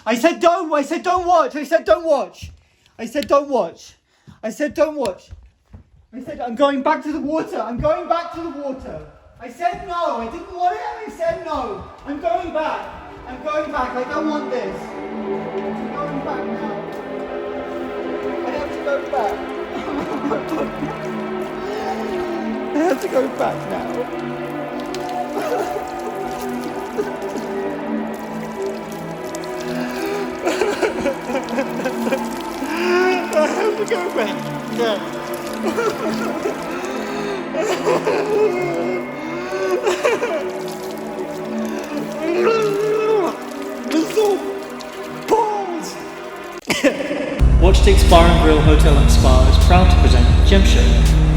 I said don't watch. I said don't watch. I said don't watch. I said don't watch. I said don't watch. I said I'm going back to the water. I'm going back to the water. I said no. I didn't want it. I said no. I'm going back. I'm going back. I don't want this. I'm going back now. I have to go back. I have to go back now. I have to go back. Yeah. Watchsticks Bar and Grill Hotel and Spa is proud to present Gem Show,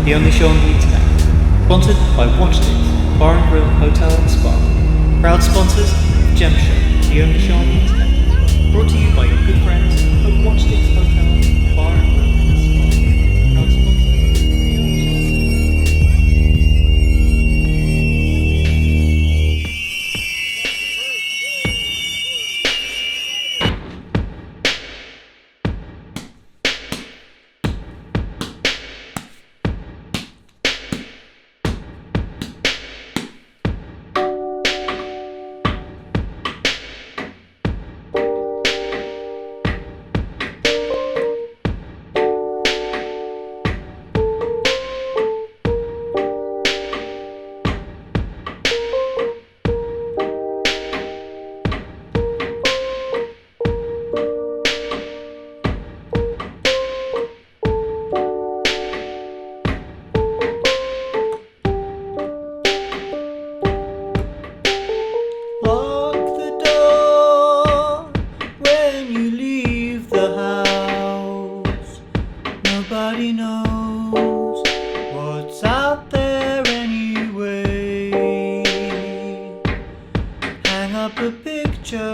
the only show on the internet. Sponsored by Watchsticks Bar and Grill Hotel and Spa. Proud sponsors of Gem Show, the only show on the internet. Brought to you by your good friends at Watchsticks Hotel, Bar and Grill and Spa. Proud sponsors of the only show. Nobody knows what's out there anyway. Hang up a picture,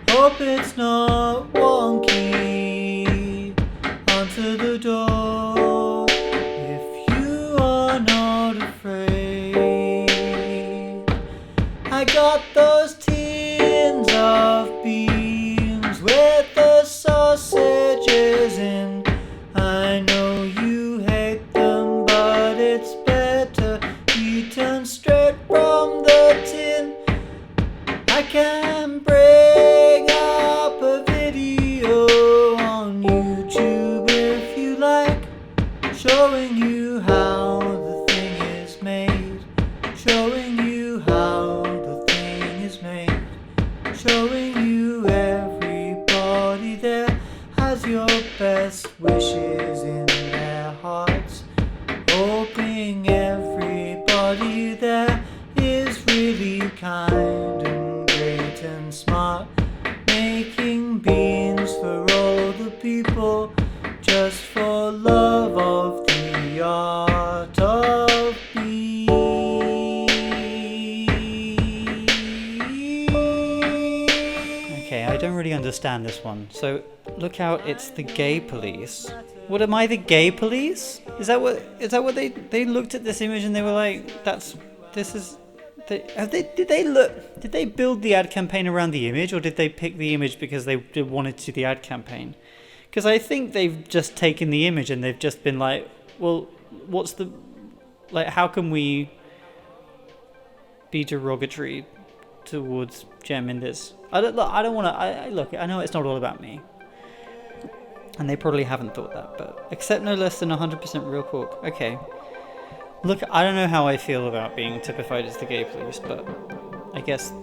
hope it's not wonky. Answer the door if you are not afraid. I got those tins of beans with the sausages in. I know you hate them, but it's better eaten straight from the tin. I can bring up a video on YouTube if you like, showing you how the thing is made, showing you how the thing is made, showing you everybody there has your best wishes in their hearts, hoping everybody there is really kind and great and smart, making beans for all the people, just for love of the art of being. Okay, I don't really understand this one. So, look out, it's the gay police. What, am I the gay police? Is that what they looked at this image and they were like, did they build the ad campaign around the image, or did they pick the image because they wanted to do the ad campaign? Because I think they've just taken the image and they've just been like, well, how can we be derogatory towards Gem in this? I don't want to. Look, I know it's not all about me, and they probably haven't thought that, but accept no less than 100% real pork. Okay. Look, I don't know how I feel about being typified as the gay police, but I guess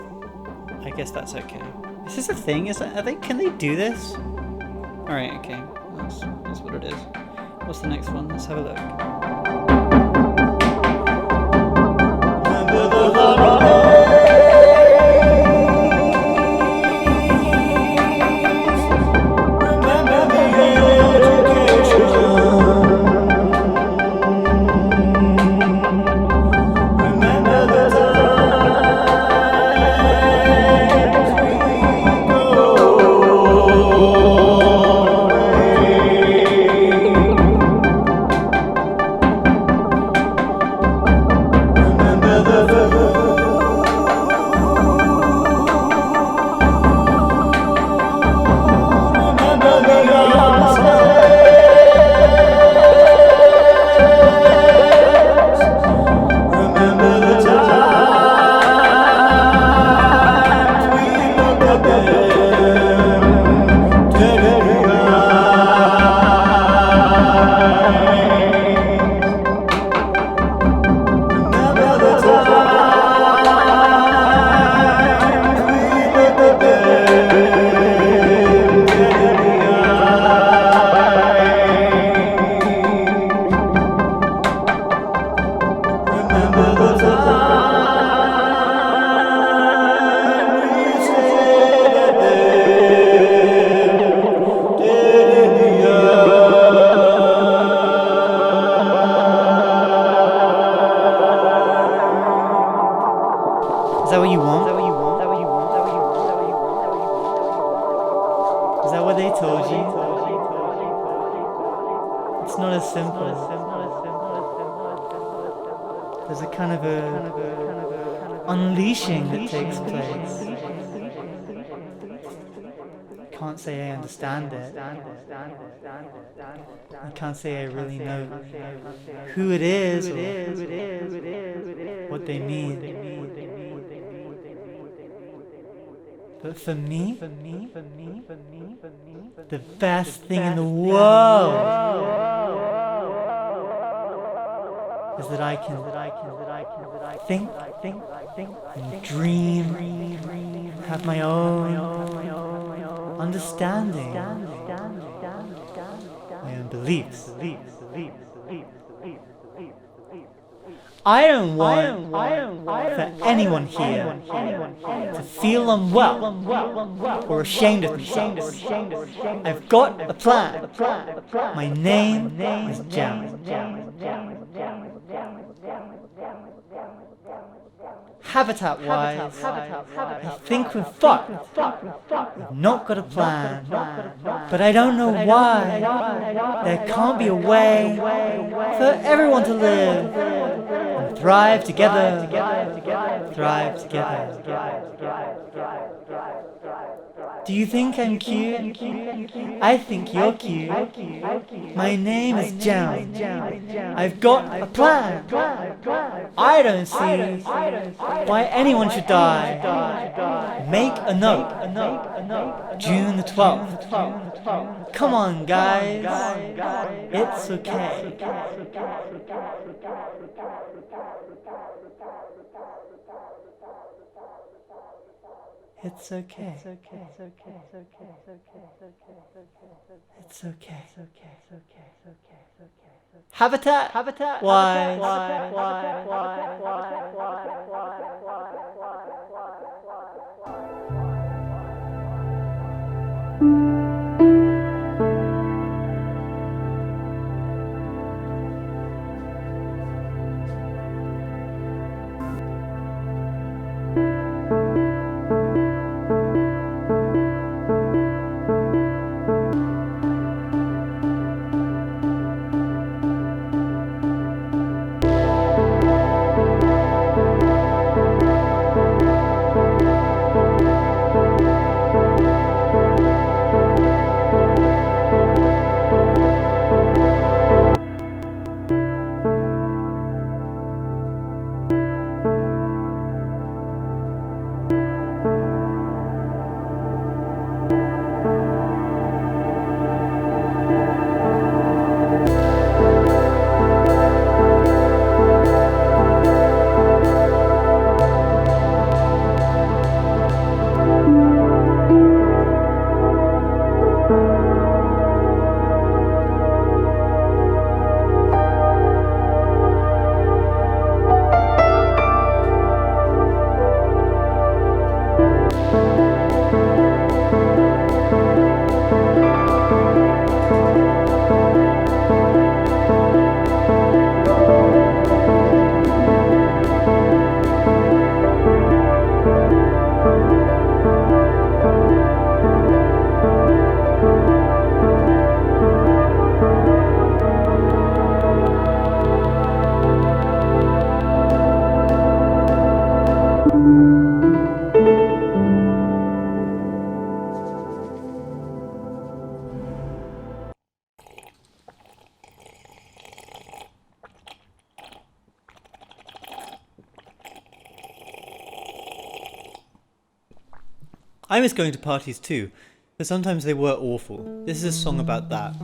that's okay. Is this a thing? Can they do this? Alright, okay. That's what it is. What's the next one? Let's have a look. Is that what you want? Is that what they told you? It's not as simple. There's a kind of unleashing that takes place. I can't say I understand it. I can't say I really know who it is or what they mean. But for me, the best thing in the world is that I can think and dream, have my own understanding, my own beliefs. I don't want for anyone here to feel unwell or ashamed of themselves. I've got a plan. My name is Jam. Habitat-wise, I think we're fucked. We've not got a plan, but I don't know why. There can't be a way for everyone to live and thrive together. Thrive together. Do you think I'm cute? I think you're cute. My name is Jam. I've got a plan. I don't see why anyone should die. Make a note. June the 12th. Come on, guys. It's okay. It's okay. It's okay. Habitat. Why? I miss going to parties too, but sometimes they were awful. This is a song about that.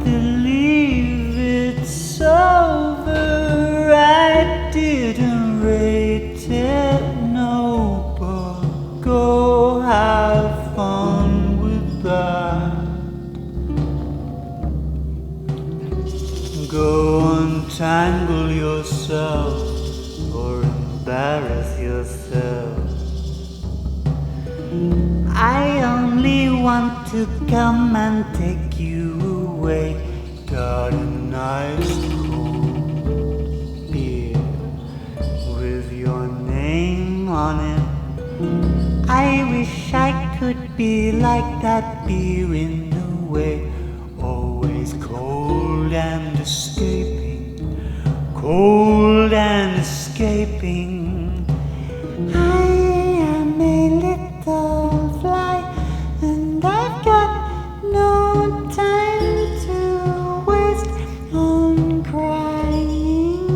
believe it's over. I didn't rate it, no, but go have fun with that. Go untangle yourself or embarrass yourself. I only want to come and take you away. Got a nice cold beer with your name on it. I wish I could be like that beer in a way. Always cold and escaping, cold and escaping. I am a little fly, and I've got no time to waste on crying.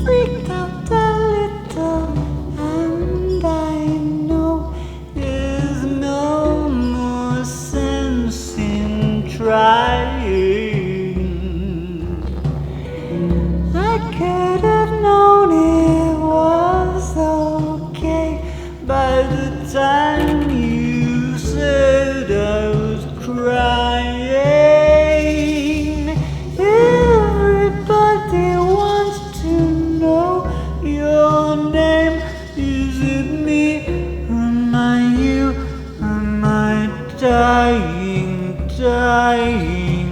Freaked out a little, and I know there's no more sense in trying. I could have known it was okay by the time you said I was crying. Everybody wants to know your name. Is it me? Am I you? Am I dying, dying?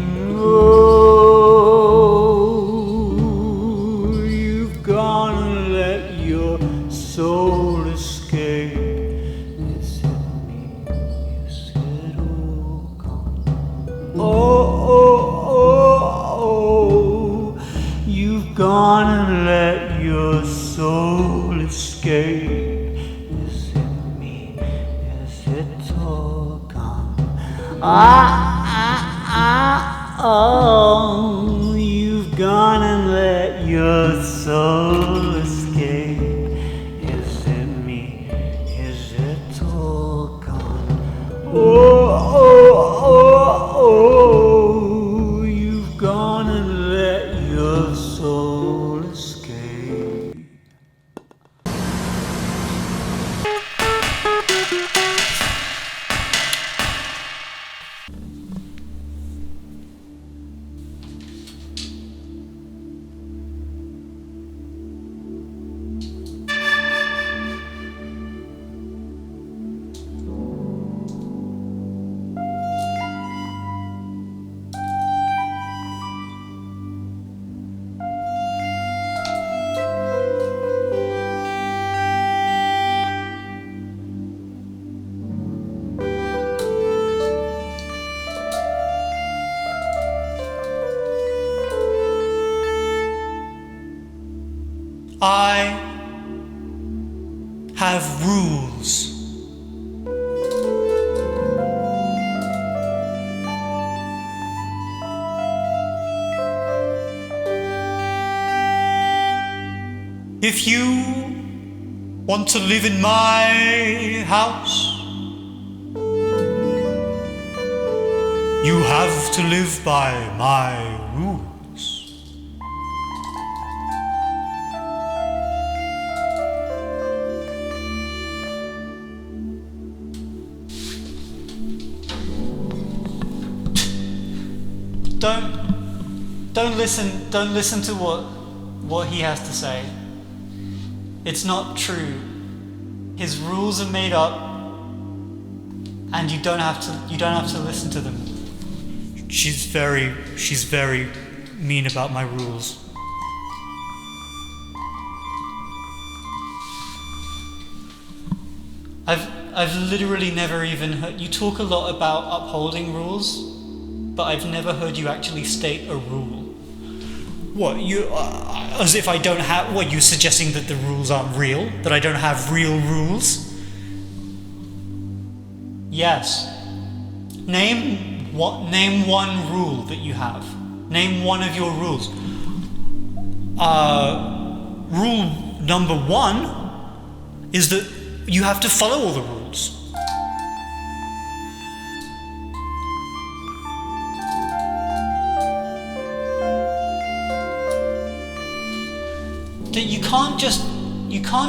Oh, you've gone and let your soul escape. Is it me? Is it all gone? Oh, you've gone and let your soul escape. Is it me? Is it all gone? Oh, you've gone and let your soul escape. Is it me? Is it all gone? Oh, you've gone and let your soul escape. I have rules. If you want to live in my house, you have to live by my rules. Don't listen to what he has to say. It's not true. His rules are made up, and you don't have to listen to them. She's very mean about my rules. I've literally never even heard you talk a lot about upholding rules, but I've never heard you actually state a rule. What, you, as if I don't have, what, you suggesting that the rules aren't real? That I don't have real rules? Yes. Name one rule that you have. Name one of your rules. Rule number 1 is that you have to follow all the rules. that you can't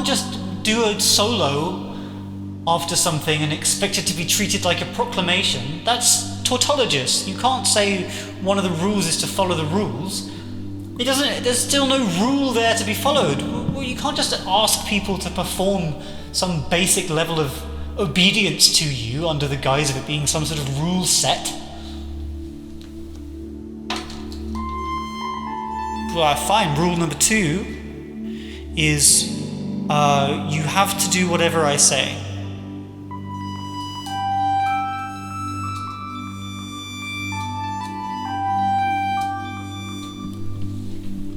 just do a solo after something and expect it to be treated like a proclamation. That's tautologous. You can't say one of the rules is to follow the rules. There's still no rule there to be followed. Well, you can't just ask people to perform some basic level of obedience to you under the guise of it being some sort of rule set. Well, fine. Rule number 2 is you have to do whatever I say.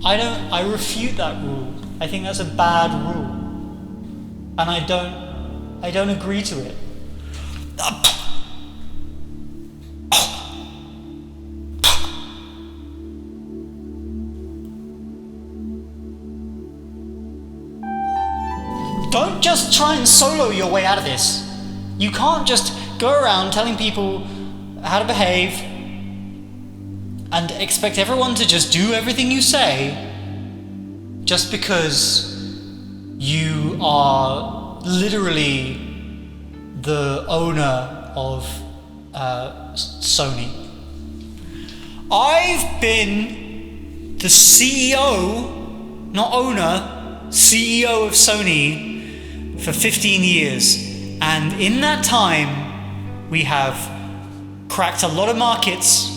I refute that rule. I think that's a bad rule. And I don't agree to it. Don't just try and solo your way out of this. You can't just go around telling people how to behave and expect everyone to just do everything you say just because you are literally the owner of Sony. I've been the CEO, not owner, CEO of Sony for 15 years, and in that time we have cracked a lot of markets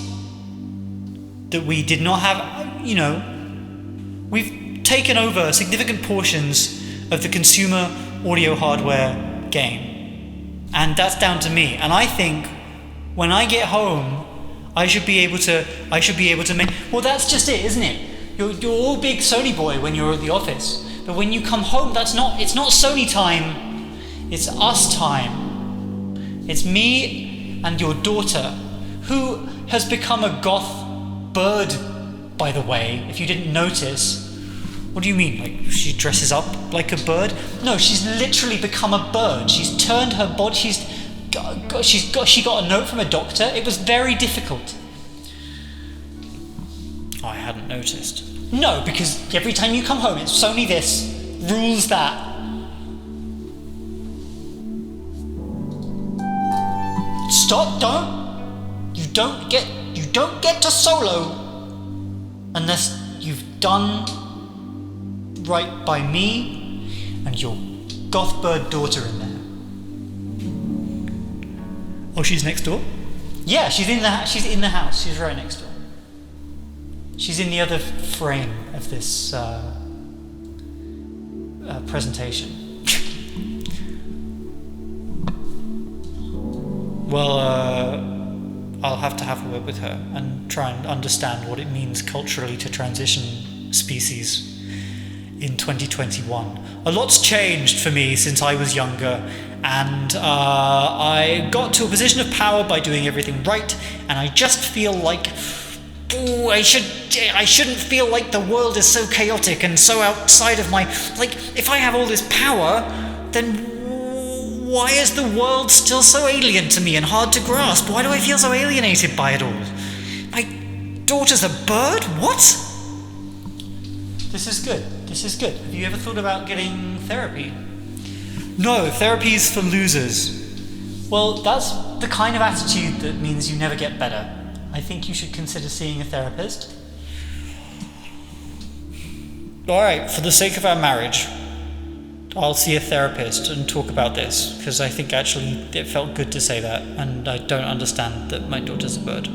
that we did not have. We've taken over significant portions of the consumer audio hardware game, and that's down to me. And I think when I get home, I should be able to make. Well, that's just it, isn't it? You're all big Sony boy when you're at the office, but when you come home, it's not Sony time. It's us time. It's me and your daughter, who has become a goth bird, by the way, if you didn't notice. What do you mean? Like, she dresses up like a bird? No, she's literally become a bird. She's turned her body. She got a note from a doctor. It was very difficult. I hadn't noticed. No, because every time you come home, it's Sony this, rules that. Stop! You don't get to solo unless you've done right by me and your goth bird daughter in there. Oh, she's next door? Yeah, she's in the house. She's right next door. She's in the other frame of this presentation. Well, I'll have to have a word with her and try and understand what it means culturally to transition species in 2021. A lot's changed for me since I was younger, and I got to a position of power by doing everything right, and I just feel like I shouldn't feel like the world is so chaotic and so outside of my... Like, if I have all this power, then why is the world still so alien to me and hard to grasp? Why do I feel so alienated by it all? My daughter's a bird? What? This is good. Have you ever thought about getting therapy? No, therapy's for losers. Well, that's the kind of attitude that means you never get better. I think you should consider seeing a therapist. Alright, for the sake of our marriage, I'll see a therapist and talk about this, because I think actually it felt good to say that, and I don't understand that my daughter's a bird.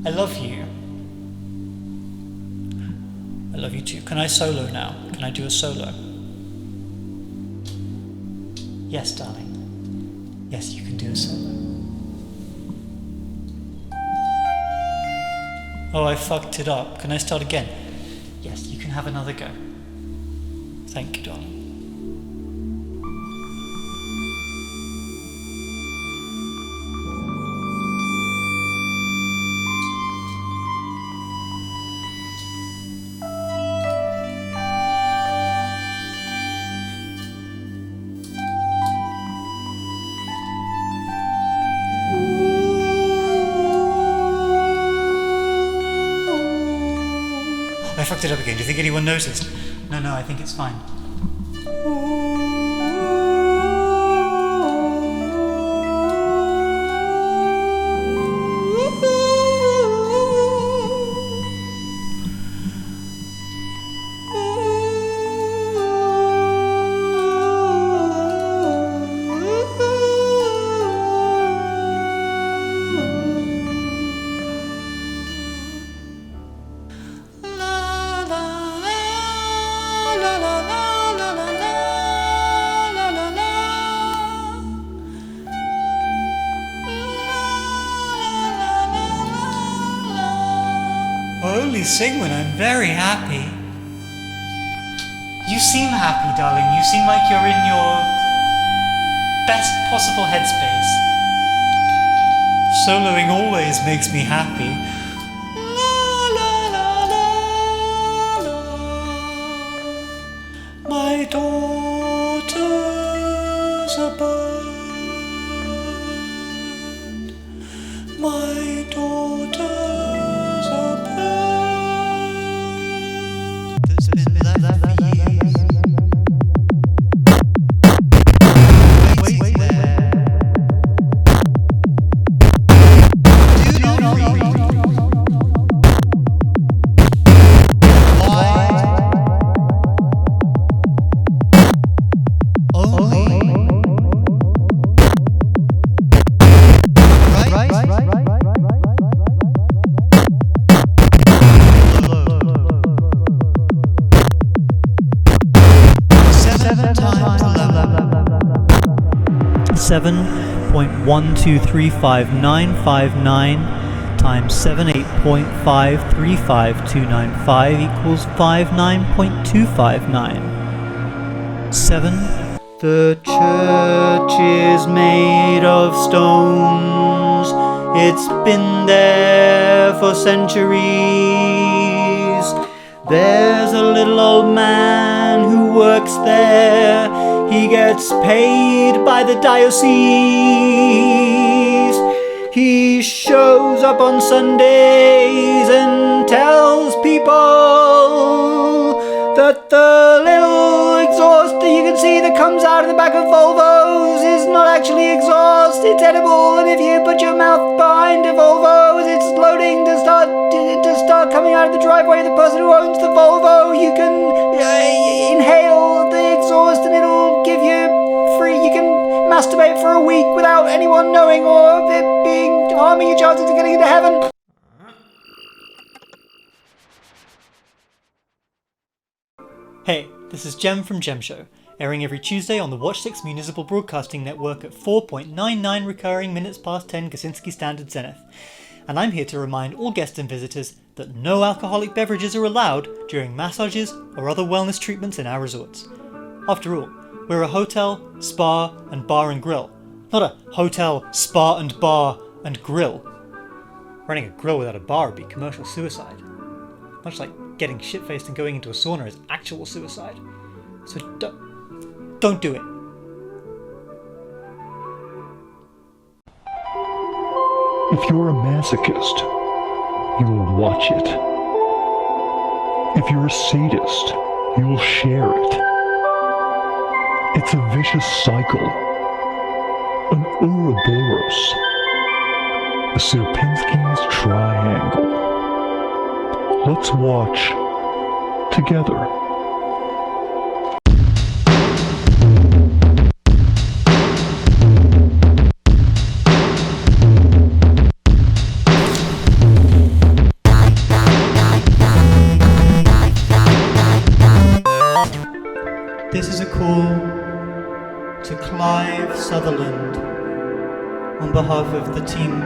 I love you. I love you too. Can I solo now? Can I do a solo? Yes, darling. Yes, you can do a solo. Oh, I fucked it up. Can I start again? Yes, you can have another go. Thank you, darling. fucked it up again. Do you think anyone noticed? No, I think it's fine. I only sing when I'm very happy. You seem happy, darling. You seem like you're in your best possible headspace. Soloing always makes me happy. My daughter's a bird. My daughter's a bird that's been left for years. Wait there. Do not read. Seven 7.1235959 times 78.535295 equals 59.259. 7. The church is made of stones. It's been there for centuries. There's a little old man who works there. He gets paid by the diocese. He shows up on Sundays and tells people that the little exhaust that you can see that comes out of the back of Volvos is not actually exhaust, it's edible, and if you put your mouth behind a Volvo as it's loading to start coming out of the driveway of the person who owns the Volvo, you can inhale the exhaust and it'll give you free, you can masturbate for a week without anyone knowing or it being harming your chances of getting into heaven. Hey, this is Jem from Jem Show, airing every Tuesday on the Watch 6 Municipal Broadcasting Network at 4.99 recurring minutes past 10 Kaczynski Standard Zenith. And I'm here to remind all guests and visitors that no alcoholic beverages are allowed during massages or other wellness treatments in our resorts. After all, we're a hotel, spa, and bar and grill, not a hotel, spa, and bar and grill. Running a grill without a bar would be commercial suicide. Much like getting shit-faced and going into a sauna is actual suicide. So don't do it. If you're a masochist, you will watch it. If you're a sadist, you will share it. It's a vicious cycle. An Ouroboros. A Sierpinski's triangle. Let's watch together. This is a call to Clive Sutherland on behalf of the team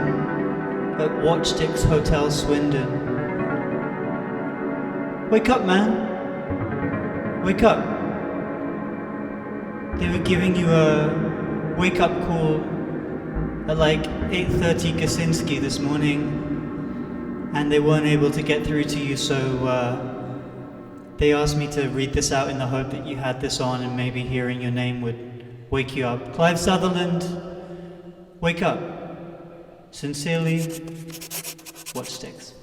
at Watchsticks Hotel Swindon. Wake up, man. Wake up. They were giving you a wake-up call at like 8:30 Kaczynski this morning, and they weren't able to get through to you, so they asked me to read this out in the hope that you had this on and maybe hearing your name would wake you up. Clive Sutherland, wake up. Sincerely, Watchsticks.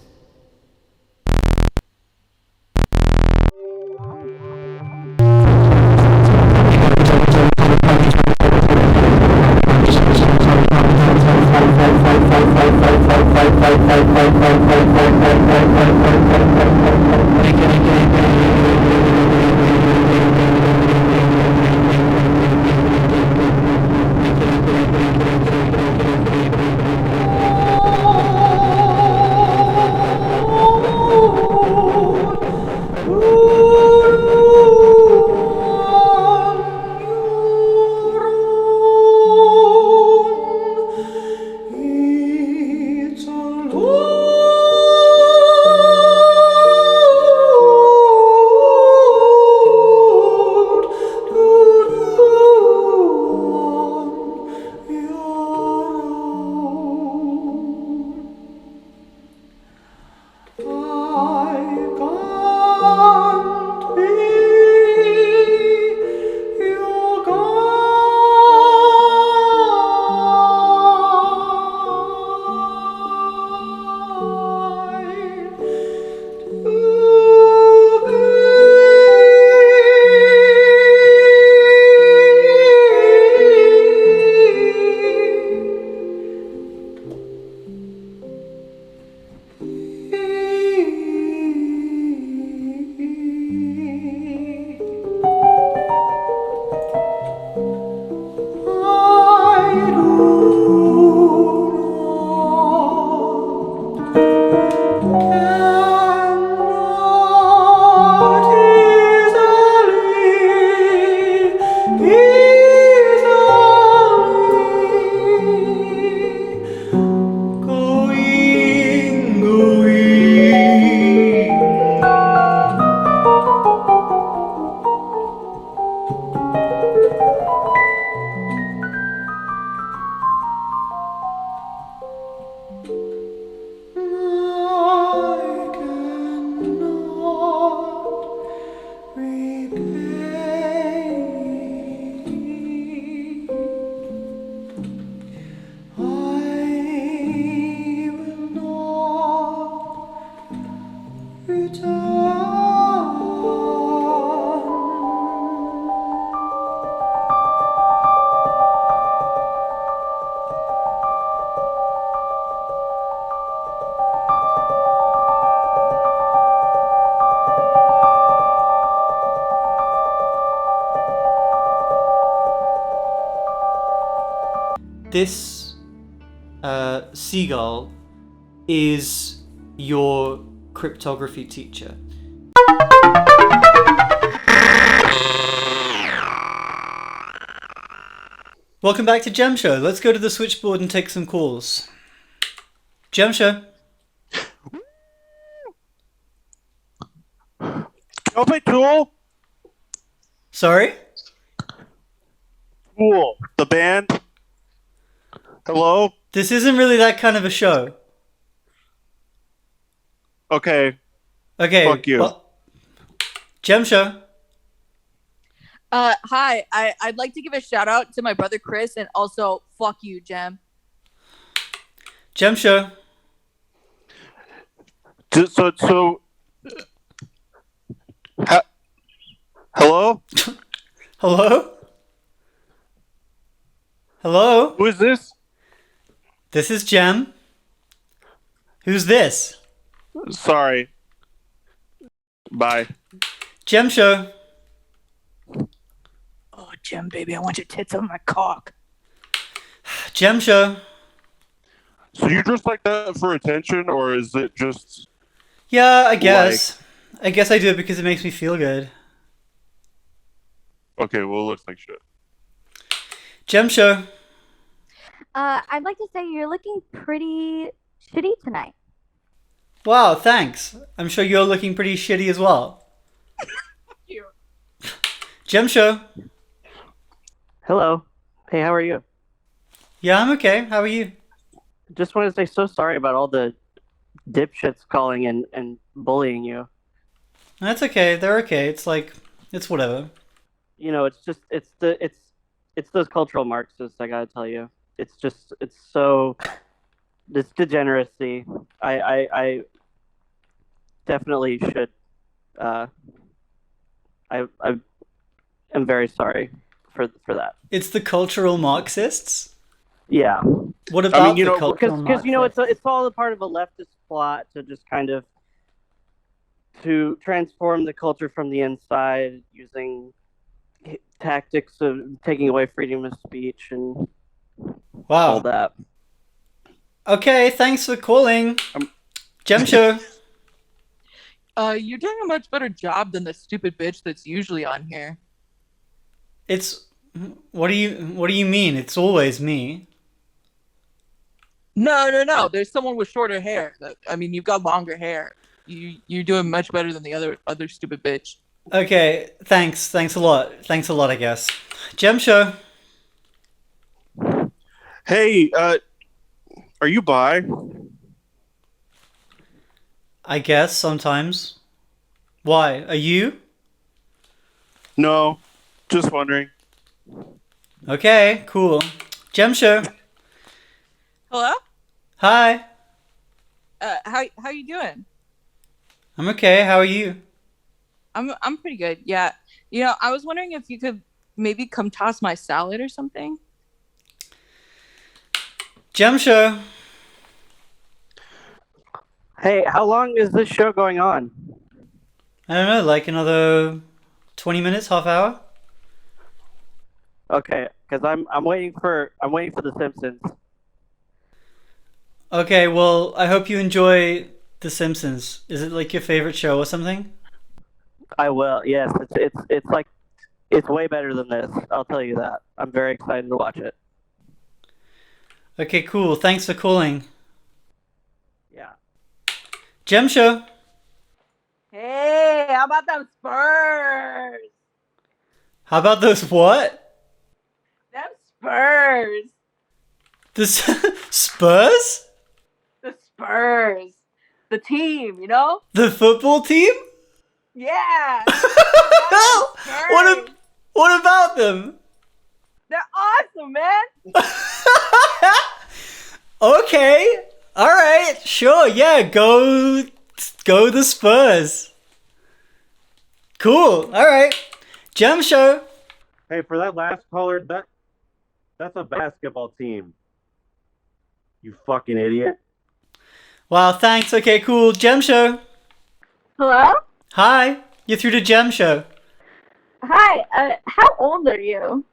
This seagull is your cryptography teacher. Welcome back to Gem Show. Let's go to the switchboard and take some calls. Gem Show. Y'all play Tool? Sorry? Tool. The band? Hello? This isn't really that kind of a show. Okay. Okay. Fuck you. Well, Gem Show. Hi. I'd like to give a shout out to my brother Chris and also fuck you, Jem. Gem Show. Hello? Hello? Hello? Who is this? This is Gem. Who's this? Sorry. Bye. Gem Show. Oh, Jem, baby, I want your tits on my cock. Gem Show. So you dress like that for attention, or is it just... Yeah, I guess. I guess I do it because it makes me feel good. Okay, well, it looks like shit. Gem Show. I'd like to say you're looking pretty shitty tonight. Wow, thanks. I'm sure you're looking pretty shitty as well. You. Gem Show. Hello. Hey, how are you? Yeah, I'm okay. How are you? Just wanted to say so sorry about all the dipshits calling and bullying you. That's okay. They're okay. It's like, it's whatever. You know, it's those cultural Marxists, I gotta tell you. It's this degeneracy. I definitely should. I am very sorry for that. It's the cultural Marxists? Yeah, What about you the know, cultural because you know marxist? it's all a part of a leftist plot to just kind of to transform the culture from the inside using tactics of taking away freedom of speech and all Wow. that. Okay, thanks for calling. Gem Show. You're doing a much better job than the stupid bitch that's usually on here. It's what do you mean? It's always me. No. There's someone with shorter hair. I mean, you've got longer hair. You're doing much better than the other stupid bitch. Okay, thanks. Thanks a lot. Thanks a lot, I guess. Gem Show. Hey, are you bi? I guess sometimes. Why? Are you? No, just wondering. Okay, cool. Gem Show. Hello? Hi. How you doing? I'm okay. How are you? I'm pretty good. Yeah. You know, I was wondering if you could maybe come toss my salad or something. Gem Show. Hey, how long is this show going on? I don't know, like another 20 minutes, half hour? Okay, because I'm waiting for The Simpsons. Okay, well, I hope you enjoy The Simpsons. Is it like your favorite show or something? I will. Yes, it's like it's way better than this. I'll tell you that. I'm very excited to watch it. Okay, cool. Thanks for calling. Yeah. Gem Show. Hey, how about them Spurs? How about those what? Them Spurs. The Spurs? The Spurs. The team, you know? The football team? Yeah. What about them? They're awesome, man. Okay. All right. Sure. Yeah. Go the Spurs. Cool. All right. Gem Show. Hey, for that last caller, that's a basketball team. You fucking idiot. Wow. Thanks. Okay. Cool. Gem Show. Hello? Hi. You're through to Gem Show. Hi, how old are you?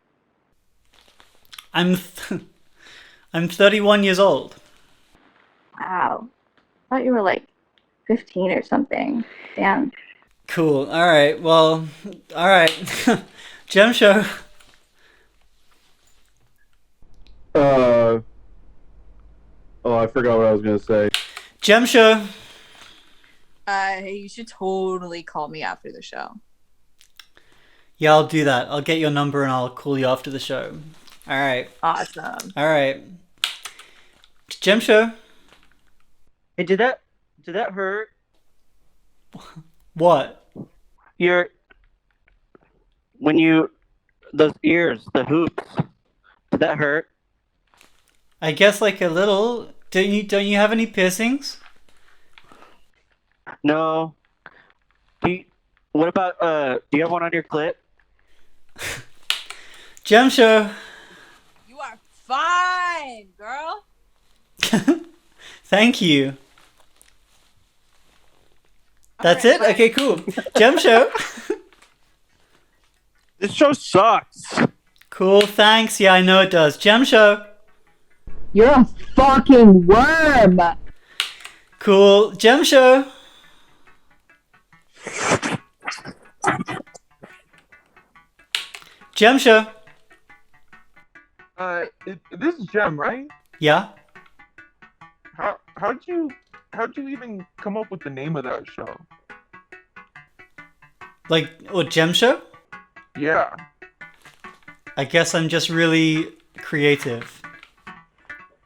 I'm 31 years old. Wow. I thought you were like 15 or something. Damn. Cool. All right. Well. All right. Gem Show. Oh, I forgot what I was gonna say. Gem Show. Hey, you should totally call me after the show. Yeah, I'll do that. I'll get your number and I'll call you after the show. All right. Awesome. All right. Gem Show. Hey, did that hurt? What? Those ears, the hoops. Did that hurt? I guess like a little. Don't you have any piercings? No. What about do you have one on your clit? Gem Show. You are fine, girl. Thank you. That's All right, it? bye. Okay, cool. Gem Show. This show sucks. Cool, thanks. Yeah, I know it does. Gem Show. You're a fucking worm. Cool. Gem Show. Gem Show. This is Jem, right? Yeah? How'd you even come up with the name of that show? Like, what, Gem Show? Yeah. I guess I'm just really creative.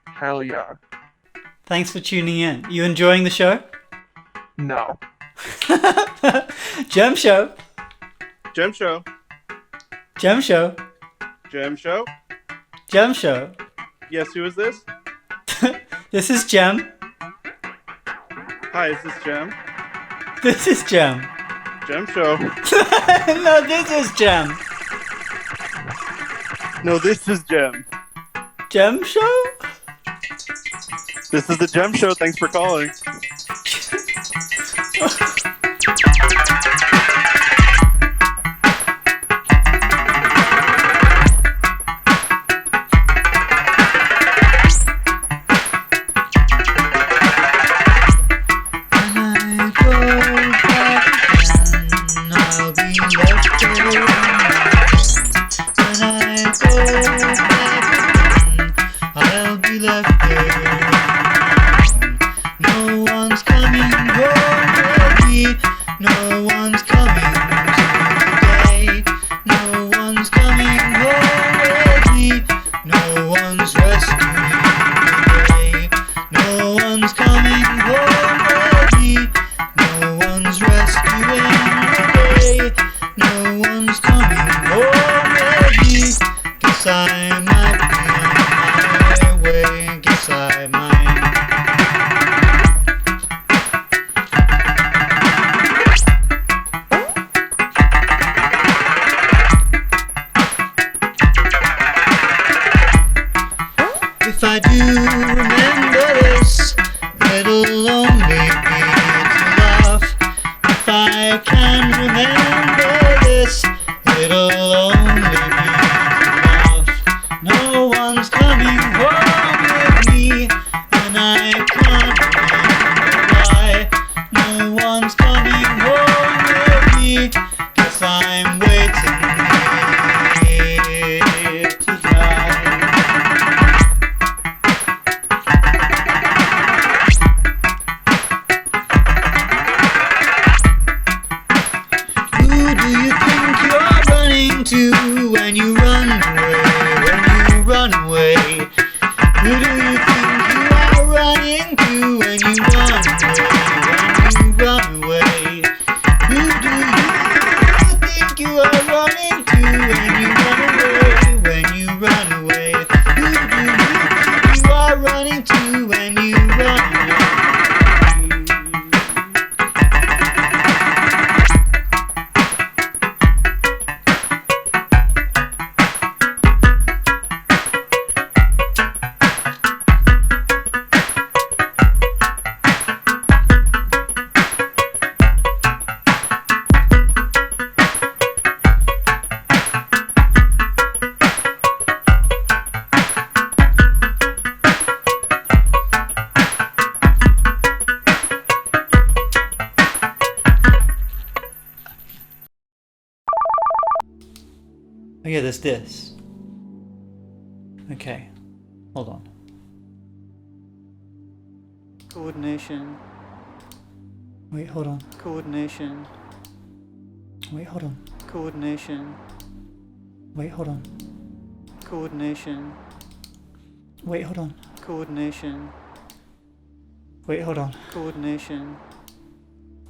Hell yeah. Thanks for tuning in. You enjoying the show? No. Gem Show. Gem Show. Gem Show. Gem Show. Gem Show. Yes, who is this? This is Gem. Hi, is this Gem? This is Gem. Gem Show. No, this is Gem. No, this is Gem. Gem Show? This is the Gem Show. Thanks for calling. If I do remember this, it'll only be to laugh. If I can remember this, it'll only be to laugh. No one's coming home with me, and I can't remember why. No one's coming home with me, 'cause I'm waiting here to die. To when you run away, when you run away. Who do you think you are running to when you run away, when you run away? Who do you think you are running to when you run away, when you run away? Who do you think you are running to when you run away? Oh yeah, there's this. Okay, hold on. Coordination. Wait, hold on. Coordination. Wait, hold on. Coordination. Wait, hold on. Coordination. Wait, hold on. Coordination. Wait, hold on. Coordination.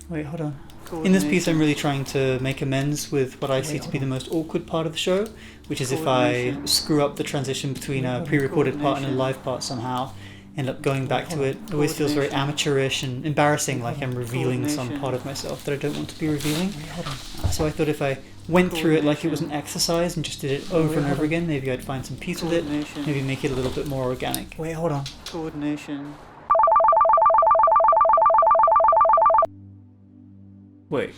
Wait, hold on. In this piece, I'm really trying to make amends with what I see to be the most awkward part of the show, which is if I screw up the transition between a pre-recorded part and a live part somehow, end up going back to it. It always feels very amateurish and embarrassing, like I'm revealing some part of myself that I don't want to be revealing. So I thought if I went through it like it was an exercise and just did it over and over again, maybe I'd find some peace with it, maybe make it a little bit more organic. Wait, hold on. Coordination. Wait.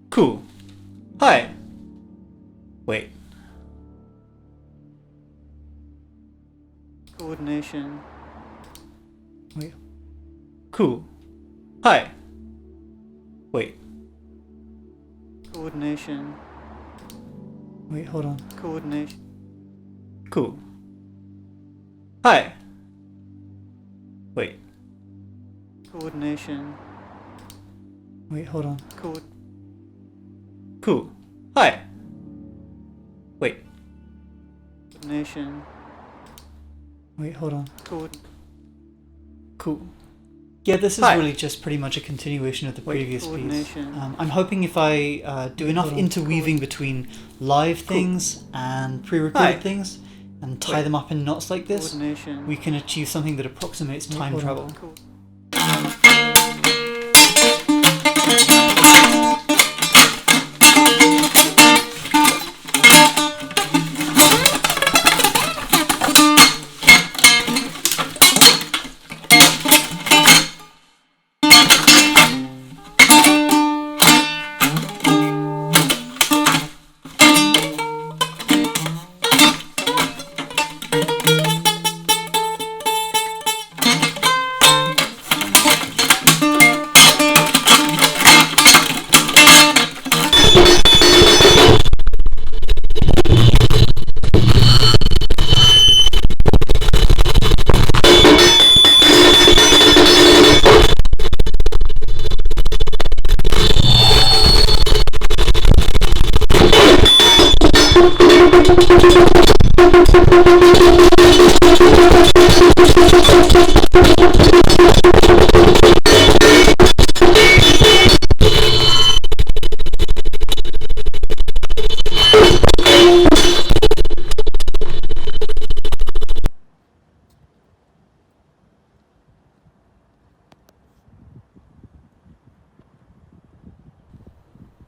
Cool. Hi. Wait. Coordination. Wait. Cool. Hi. Wait. Coordination. Wait, hold on. Coordination. Cool. Hi. Wait. Coordination. Wait, hold on. Cool. Hi. Wait. Coordination. Wait, hold on. Cool. Yeah, this is really just pretty much a continuation of the previous piece. I'm hoping if I do enough interweaving between live things and pre-recorded things, and tie them up in knots like this, we can achieve something that approximates time travel.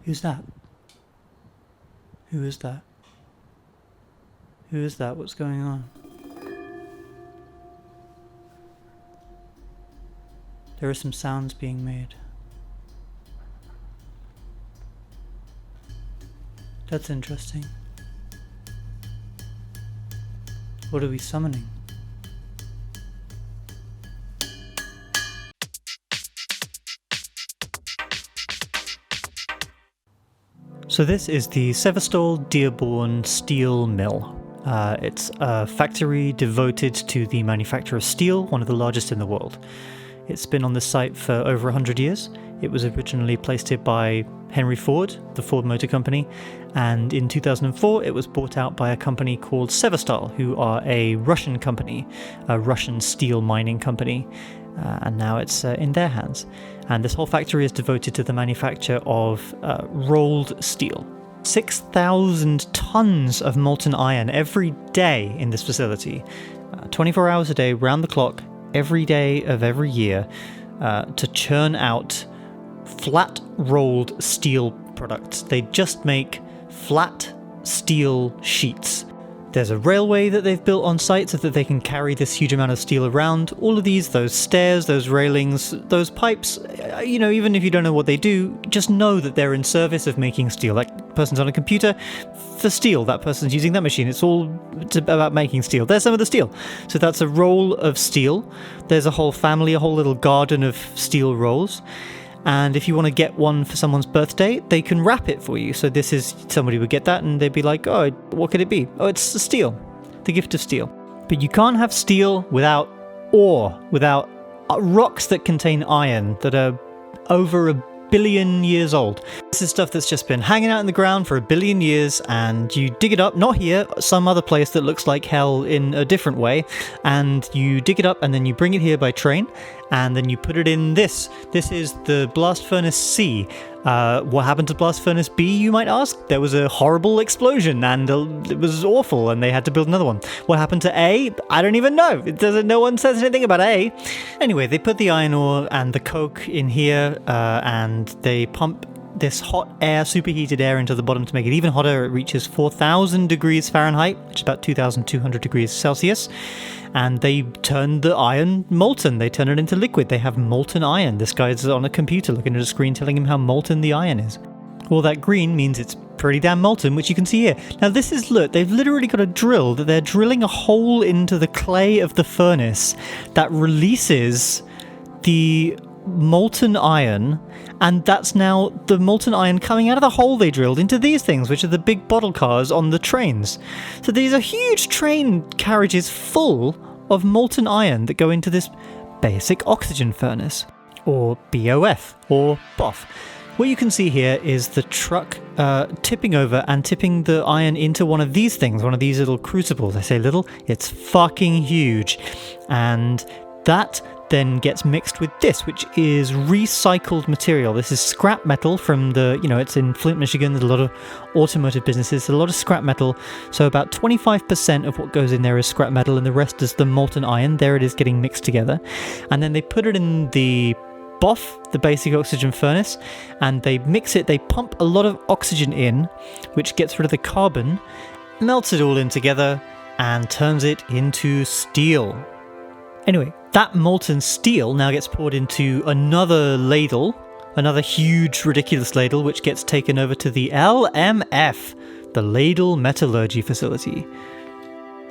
Who's that? Who is that? Who is that? What's going on? There are some sounds being made. That's interesting. What are we summoning? So this is the Severstall Dearborn Steel Mill. It's a factory devoted to the manufacture of steel, one of the largest in the world. It's been on this site for over 100 years. It was originally placed here by Henry Ford, the Ford Motor Company, and in 2004 it was bought out by a company called Severstal, who are a Russian company, a Russian steel mining company, and now it's in their hands. And this whole factory is devoted to the manufacture of rolled steel. 6,000 tons of molten iron every day in this facility, 24 hours a day, round the clock, every day of every year, to churn out flat rolled steel products. They just make flat steel sheets. There's a railway that they've built on site so that they can carry this huge amount of steel around. All of these, those stairs, those railings, those pipes, even if you don't know what they do, just know that they're in service of making steel. That person's on a computer for steel. That person's using that machine. It's about making steel. There's some of the steel. So that's a roll of steel. There's a whole family, a whole little garden of steel rolls. And if you want to get one for someone's birthday, they can wrap it for you. So this is, somebody would get that and they'd be like, oh, what could it be? Oh, it's steel, the gift of steel. But you can't have steel without ore, without rocks that contain iron that are over 1 billion years old. This is stuff that's just been hanging out in the ground for 1 billion years, and you dig it up, not here, some other place that looks like hell in a different way, and you dig it up and then you bring it here by train, and then you put it in this. This is the Blast Furnace C. What happened to Blast Furnace B, you might ask? There was a horrible explosion and it was awful and they had to build another one. What happened to A? I don't even know. No one says anything about A. Anyway, they put the iron ore and the coke in here and they pump this hot air, superheated air into the bottom to make it even hotter. It reaches 4,000 degrees Fahrenheit, which is about 2,200 degrees Celsius. And they turn the iron molten. They turn it into liquid. They have molten iron. This guy's on a computer looking at a screen telling him how molten the iron is. All that green means it's pretty damn molten, which you can see here. Now this is, look, they've literally got a drill that they're drilling a hole into the clay of the furnace that releases the molten iron, and that's now the molten iron coming out of the hole they drilled into these things, which are the big bottle cars on the trains. So these are huge train carriages full of molten iron that go into this basic oxygen furnace, or BOF, or BOF. What you can see here is the truck tipping over and tipping the iron into one of these things, one of these little crucibles. I say little, it's fucking huge. And that then gets mixed with this, which is recycled material. This is scrap metal from the, it's in Flint, Michigan. There's a lot of automotive businesses, a lot of scrap metal. So about 25% of what goes in there is scrap metal and the rest is the molten iron. There it is getting mixed together. And then they put it in the BOF, the basic oxygen furnace, and they mix it. They pump a lot of oxygen in, which gets rid of the carbon, melts it all in together, and turns it into steel. Anyway, that molten steel now gets poured into another ladle, another huge, ridiculous ladle, which gets taken over to the LMF, the Ladle Metallurgy Facility.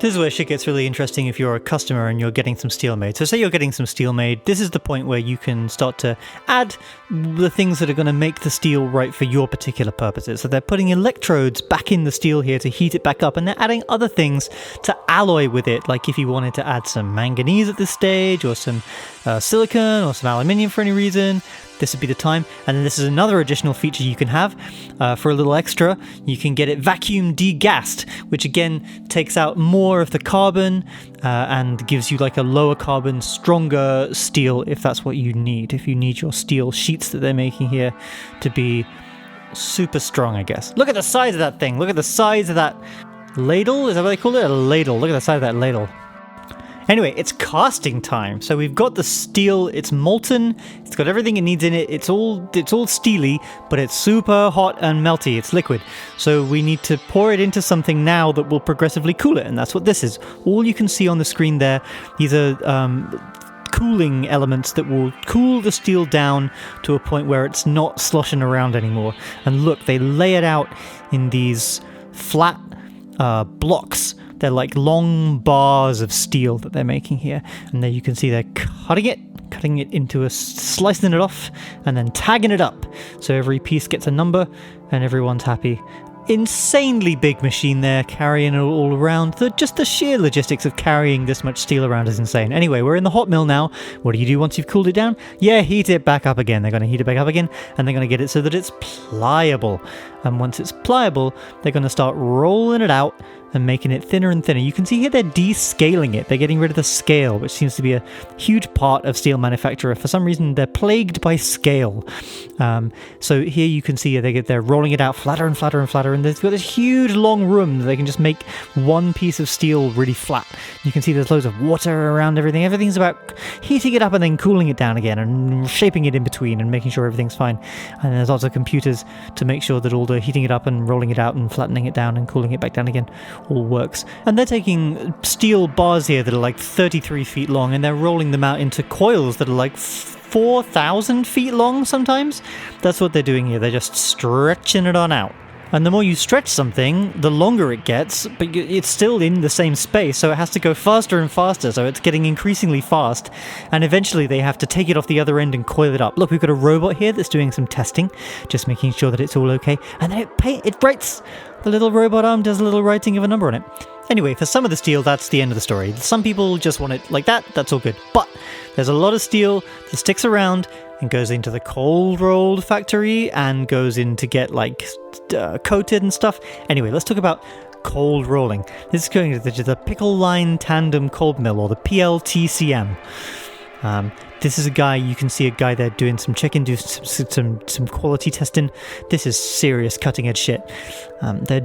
This is where shit gets really interesting if you're a customer and you're getting some steel made. So say you're getting some steel made, this is the point where you can start to add the things that are going to make the steel right for your particular purposes. So they're putting electrodes back in the steel here to heat it back up, and they're adding other things to alloy with it, like if you wanted to add some manganese at this stage, or some silicon or some aluminium for any reason, this would be the time. And then this is another additional feature you can have. For a little extra, you can get it vacuum degassed, which again takes out more of the carbon and gives you like a lower carbon, stronger steel if that's what you need. If you need your steel sheets that they're making here to be super strong, I guess. Look at the size of that thing. Look at the size of that ladle. Is that what they call it? A ladle. Look at the size of that ladle. Anyway, it's casting time. So we've got the steel, it's molten, it's got everything it needs in it, it's all steely, but it's super hot and melty, it's liquid. So we need to pour it into something now that will progressively cool it, and that's what this is. All you can see on the screen there, these are cooling elements that will cool the steel down to a point where it's not sloshing around anymore. And look, they lay it out in these flat blocks. They're like long bars of steel that they're making here. And there you can see they're cutting it into slicing it off, and then tagging it up. So every piece gets a number, and everyone's happy. Insanely big machine there, carrying it all around. Just the sheer logistics of carrying this much steel around is insane. Anyway, we're in the hot mill now. What do you do once you've cooled it down? Yeah, heat it back up again. They're going to heat it back up again, and they're going to get it so that it's pliable. And once it's pliable, they're going to start rolling it out and making it thinner and thinner. You can see here they're descaling it. They're getting rid of the scale, which seems to be a huge part of steel manufacturer. For some reason, they're plagued by scale. So here you can see they're rolling it out flatter and flatter and flatter, and they've got this huge long room that they can just make one piece of steel really flat. You can see there's loads of water around everything. Everything's about heating it up and then cooling it down again and shaping it in between and making sure everything's fine. And there's lots of computers to make sure that all the heating it up and rolling it out and flattening it down and cooling it back down again all works. And they're taking steel bars here that are like 33 feet long, and they're rolling them out into coils that are like 4,000 feet long sometimes. That's what they're doing here. They're just stretching it on out. And the more you stretch something, the longer it gets, but it's still in the same space, so it has to go faster and faster, so it's getting increasingly fast, and eventually they have to take it off the other end and coil it up. Look, we've got a robot here that's doing some testing, just making sure that it's all okay, and then it writes. The little robot arm does a little writing of a number on it. Anyway, for some of the steel, that's the end of the story. Some people just want it like that, that's all good. But there's a lot of steel that sticks around and goes into the cold rolled factory and goes in to get like coated and stuff. Anyway, let's talk about cold rolling. This is going to the Pickle Line Tandem Cold Mill, or the PLTCM. This is a guy, you can see a guy there doing some checking, doing some quality testing. This is serious cutting edge shit. They're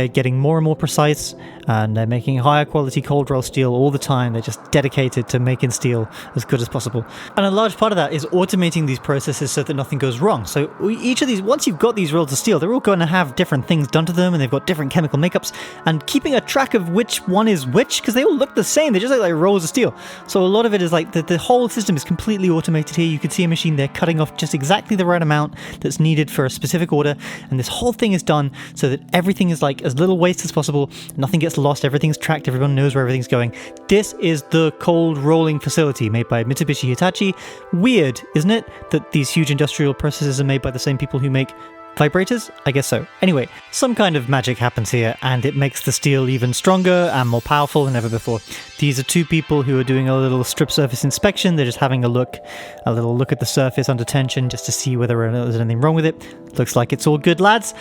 getting more and more precise, and they're making higher quality cold roll steel all the time. They're just dedicated to making steel as good as possible. And a large part of that is automating these processes so that nothing goes wrong. So each of these, once you've got these rolls of steel, they're all going to have different things done to them, and they've got different chemical makeups, and keeping a track of which one is which, because they all look the same. They just look like rolls of steel. So a lot of it is like the whole system is completely automated here. You can see a machine there cutting off just exactly the right amount that's needed for a specific order, and this whole thing is done so that everything is like as little waste as possible, nothing gets lost, everything's tracked, everyone knows where everything's going. This is the cold rolling facility made by Mitsubishi Hitachi. Weird, isn't it, that these huge industrial processes are made by the same people who make vibrators? I guess so. Anyway, some kind of magic happens here, and it makes the steel even stronger and more powerful than ever before. These are two people who are doing a little strip surface inspection. They're just having a little look at the surface under tension just to see whether there's anything wrong with it. Looks like it's all good, lads.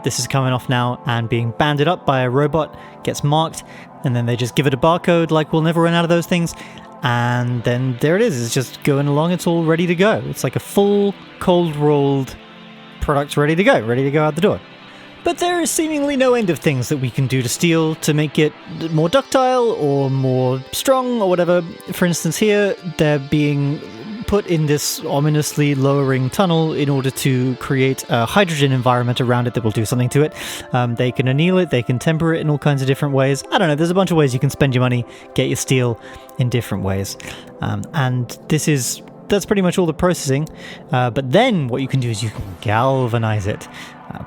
This is coming off now and being banded up by a robot, gets marked, and then they just give it a barcode like we'll never run out of those things. And then there it is. It's just going along. It's all ready to go. It's like a full cold rolled product ready to go out the door. But there is seemingly no end of things that we can do to steel to make it more ductile or more strong or whatever. For instance, here they're being put in this ominously lowering tunnel in order to create a hydrogen environment around it that will do something to it. They can anneal it, they can temper it in all kinds of different ways. I don't know, there's a bunch of ways you can spend your money, get your steel in different ways. And that's pretty much all the processing. But then what you can do is you can galvanize it.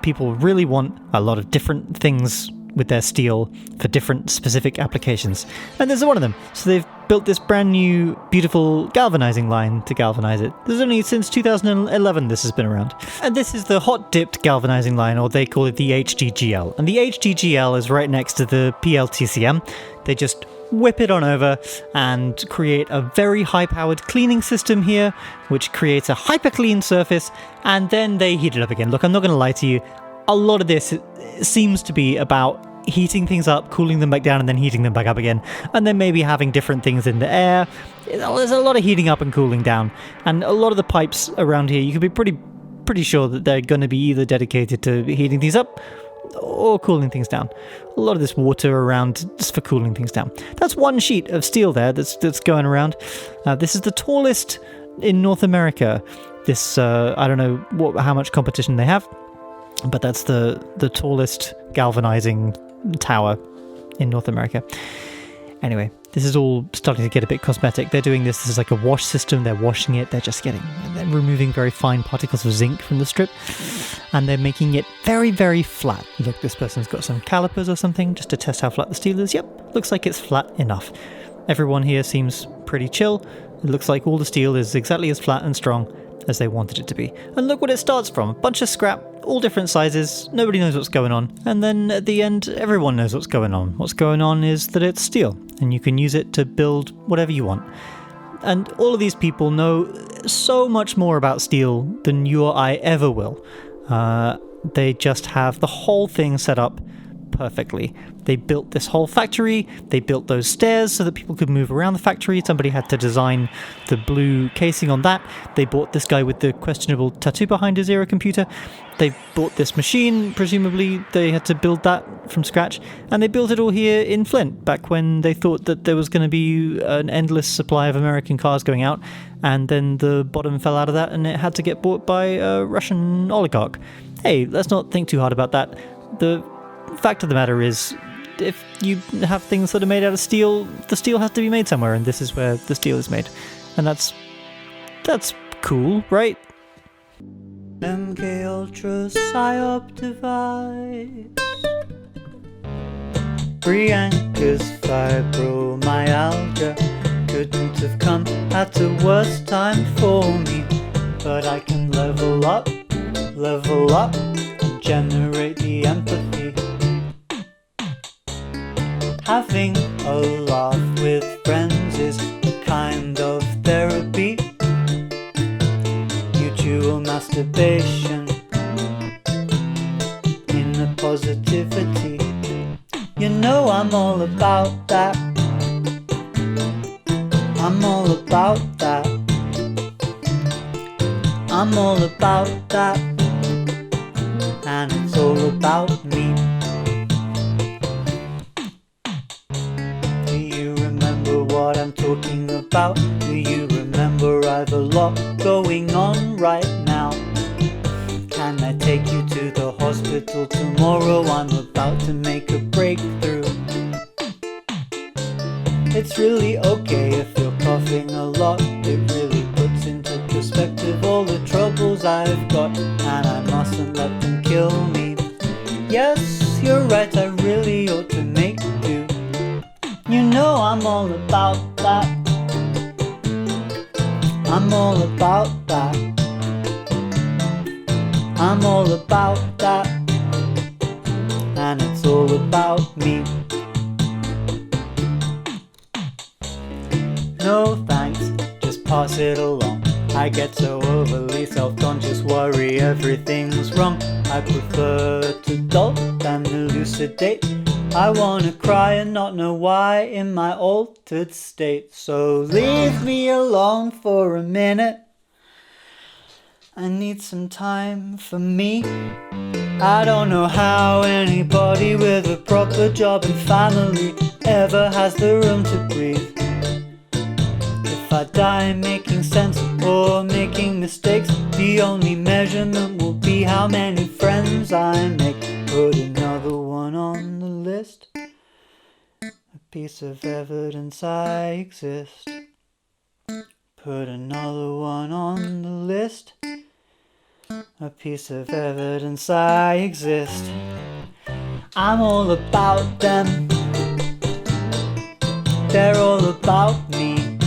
People really want a lot of different things with their steel for different specific applications. And there's one of them. So they've built this brand new, beautiful galvanizing line to galvanize it. There's only since 2011 this has been around. And this is the hot dipped galvanizing line, or they call it the HDGL. And the HDGL is right next to the PLTCM. They just whip it on over and create a very high-powered cleaning system here, which creates a hyper-clean surface, and then they heat it up again. Look, I'm not going to lie to you. A lot of this seems to be about heating things up, cooling them back down, and then heating them back up again, and then maybe having different things in the air. There's a lot of heating up and cooling down, and a lot of the pipes around here, you can be pretty sure that they're going to be either dedicated to heating things up or cooling things down. A lot of this water around is for cooling things down. That's one sheet of steel there that's going around. This is the tallest in North America. This I don't know how much competition they have, but that's the tallest galvanizing tower in North America. Anyway, this is all starting to get a bit cosmetic. They're doing this is like a wash system. They're washing it. They're removing very fine particles of zinc from the strip, and they're making it very, very flat. Look, this person's got some calipers or something just to test how flat the steel is. Yep, looks like it's flat enough. Everyone here seems pretty chill. It looks like all the steel is exactly as flat and strong as they wanted it to be. And look what it starts from. A bunch of scrap, all different sizes, nobody knows what's going on. And then at the end, everyone knows what's going on. What's going on is that it's steel, and you can use it to build whatever you want. And all of these people know so much more about steel than you or I ever will. They just have the whole thing set up perfectly. They built this whole factory, they built those stairs so that people could move around the factory. Somebody had to design the blue casing on that. They bought this guy with the questionable tattoo behind his ear a computer. They bought this machine, presumably they had to build that from scratch, and they built it all here in Flint, back when they thought that there was going to be an endless supply of American cars going out, and then the bottom fell out of that and it had to get bought by a Russian oligarch. Hey, let's not think too hard about that. The fact of the matter is, if you have things that are made out of steel, the steel has to be made somewhere, and this is where the steel is made. And that's cool, right? MK Ultra Psyop device. Free anchors, fibromyalgia. Couldn't have come at a worse time for me. But I can level up, and generate the empathy. Having a laugh with friends is a kind of therapy. Mutual masturbation, inner positivity. You know I'm all about that. I'm all about that. I'm all about that. And it's all about me. What I'm talking about? Do you remember I've a lot going on right now? Can I take you to the hospital tomorrow? I'm about to make a breakthrough. It's really okay if you're coughing a lot. It really puts into perspective all the troubles I've got, and I mustn't let them kill me. Yes, you're right, I really ought to make do. You know I'm all about that. I'm all about that. I'm all about that. And it's all about me. No thanks, just pass it along. I get so overly self-conscious, worry everything's wrong. I prefer to dolt than elucidate. I wanna cry and not know why in my altered state. So leave me alone for a minute. I need some time for me. I don't know how anybody with a proper job and family ever has the room to breathe. If I die making sense or making mistakes, the only measurement will be how many friends I make. Put another one on the list. A piece of evidence I exist. Put another one on the list. A piece of evidence I exist. I'm all about them. They're all about me.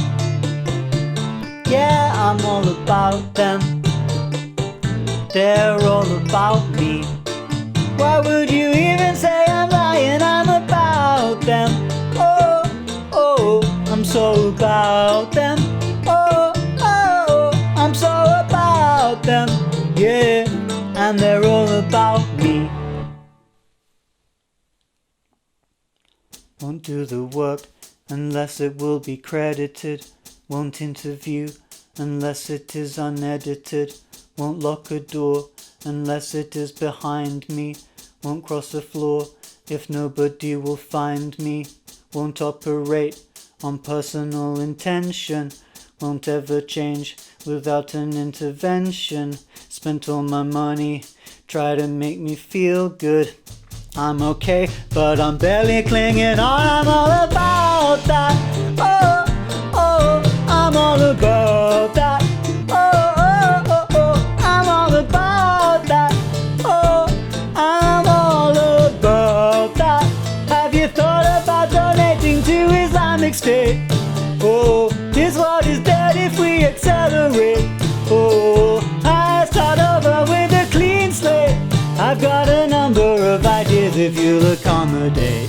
Yeah, I'm all about them. They're all about me. Why would you even say I'm lying? I'm about them. Oh, oh, won't do the work unless it will be credited, won't interview unless it is unedited, won't lock a door unless it is behind me, won't cross a floor if nobody will find me, won't operate on personal intention, won't ever change without an intervention, spent all my money, try to make me feel good, I'm okay, but I'm barely clinging on, I'm all about that, oh, oh, I'm all about that, oh, oh, oh, oh, I'm all about that, oh, I'm all about that, have you thought about donating to Islamic State, oh, is what is dead if we accelerate, oh, I start over with a clean slate, I've got a number of ideas if you'll accommodate.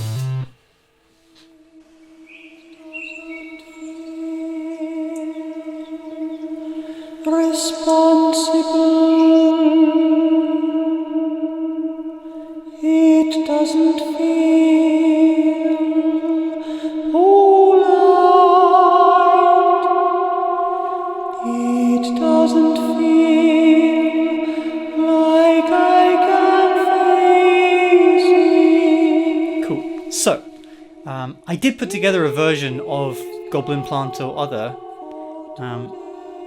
Responsible, it doesn't feel alright, it doesn't feel like I can face it. Cool. So, I did put together a version of Goblin Plant or Other,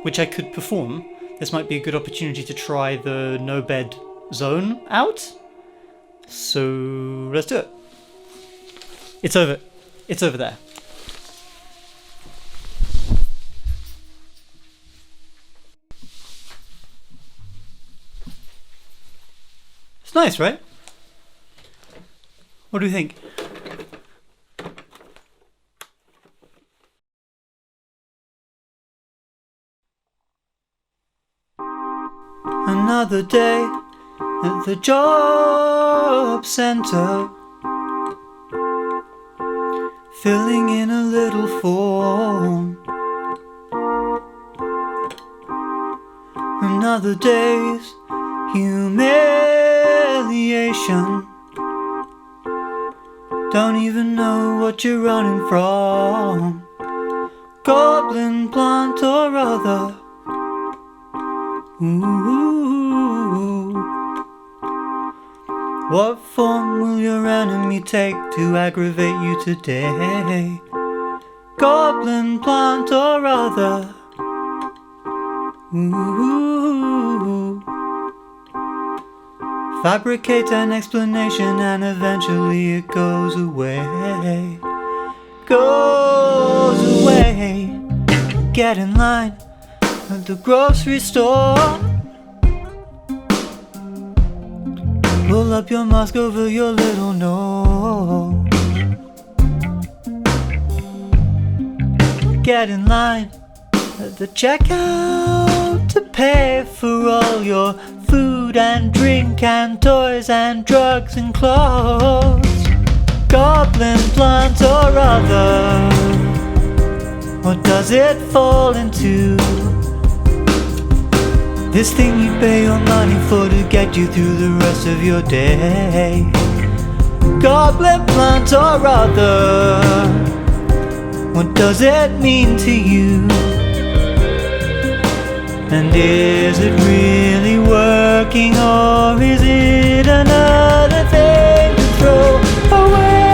which I could perform. This might be a good opportunity to try the no bed zone out. So let's do it. It's over there. It's nice, right? What do you think? Another day at the job center, filling in a little form. Another day's humiliation, don't even know what you're running from. Goblin Plant or Other. Ooh. What form will your enemy take to aggravate you today? Goblin Plant or Other. Ooh. Fabricate an explanation and eventually it goes away. Goes away. Get in line at the grocery store. Pull up your mask over your little nose. Get in line at the checkout to pay for all your food and drink and toys and drugs and clothes. Goblin Plant or Other. What does it fall into? This thing you pay your money for to get you through the rest of your day. Goblin Plant or Other. What does it mean to you? And is it really working, or is it another thing to throw away?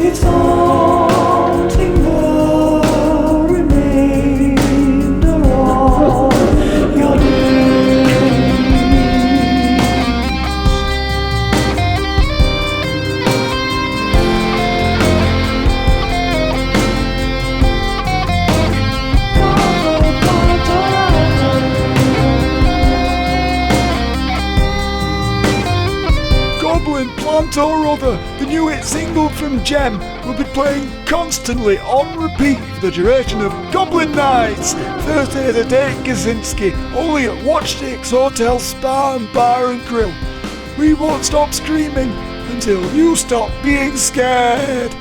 It's haunting the remainder of your Goblin Plant or Other, the new hit single from Gem, will be playing constantly on repeat for the duration of Goblin Nights, Thursday the 8th Kaczynski, only at Watchsticks Hotel Spa and Bar and Grill. We won't stop screaming until you stop being scared.